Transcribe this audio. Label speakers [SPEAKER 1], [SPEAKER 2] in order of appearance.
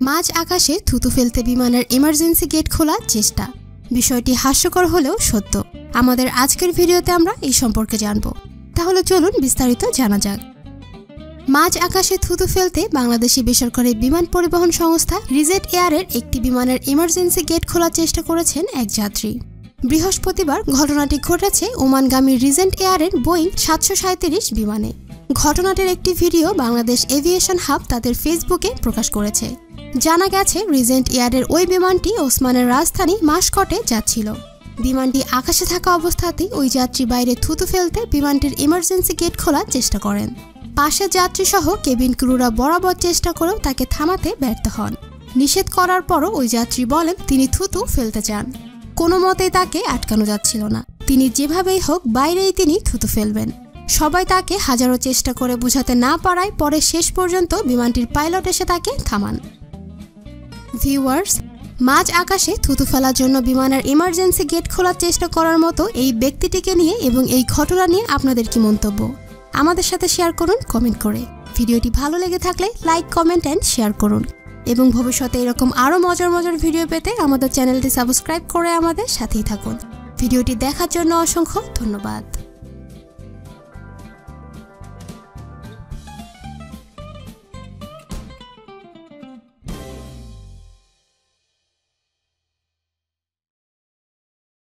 [SPEAKER 1] মাঝ আকাশে থুতু ফেলতে বিমানের ইমার্জেন্সি গেট খোলার চেষ্টা। বিষয়টি হাস্যকর হলেও সত্য। আমাদের আজকের ভিডিওতে আমরা এই সম্পর্কে জানব। তাহলে চলুন বিস্তারিত জানা যাক। মাঝ আকাশে থুতু ফেলতে বাংলাদেশি বেসরকারি বিমান পরিবহন সংস্থা রিজেট এয়ারের একটি বিমানের ইমার্জেন্সি গেট খোলার চেষ্টা করেছেন এক যাত্রী। বৃহস্পতিবার ঘটনাটি ঘটেছে ওমানগামী রিজেট এয়ারের বোয়িং 737 বিমানে। ঘটনাটির একটি ভিডিও বাংলাদেশ এভিয়েশন হাব তাদের ফেসবুকে প্রকাশ করেছে। জানা গেছে, রিজেট এয়ারের ওই বিমানটি ওসমানের রাজধানী মাস্কটে যাচ্ছিল। বিমানটি আকাশে থাকা অবস্থাতেই ওই যাত্রী বাইরে থুতু ফেলতে বিমানটির ইমার্জেন্সি গেট খোলার চেষ্টা করেন। পাশের যাত্রীসহ কেবিন ক্রুরা বরাবর চেষ্টা করেও তাকে থামাতে ব্যর্থ হন। নিষেধ করার পরও ওই যাত্রী বলেন তিনি থুতু ফেলতে চান। কোনো মতেই তাকে আটকানো যাচ্ছিল না। তিনি যেভাবেই হোক বাইরেই তিনি থুতু ফেলবেন। সবাই তাকে হাজারো চেষ্টা করে বোঝাতে না পারায় পরে শেষ পর্যন্ত বিমানটির পাইলট এসে তাকে থামান। ভিউয়ার্স, মাঝ আকাশে থুতু ফেলার জন্য বিমানের ইমার্জেন্সি গেট খোলার চেষ্টা করার মতো এই ব্যক্তিটিকে নিয়ে এবং এই ঘটনা নিয়ে আপনাদের কি মন্তব্য আমাদের সাথে শেয়ার করুন কমেন্ট করে। ভিডিওটি ভালো লেগে থাকলে লাইক, কমেন্ট অ্যান্ড শেয়ার করুন এবং ভবিষ্যতে এরকম আরও মজার ভিডিও পেতে আমাদের চ্যানেলটি সাবস্ক্রাইব করে আমাদের সাথেই থাকুন। ভিডিওটি দেখার জন্য অসংখ্য ধন্যবাদ।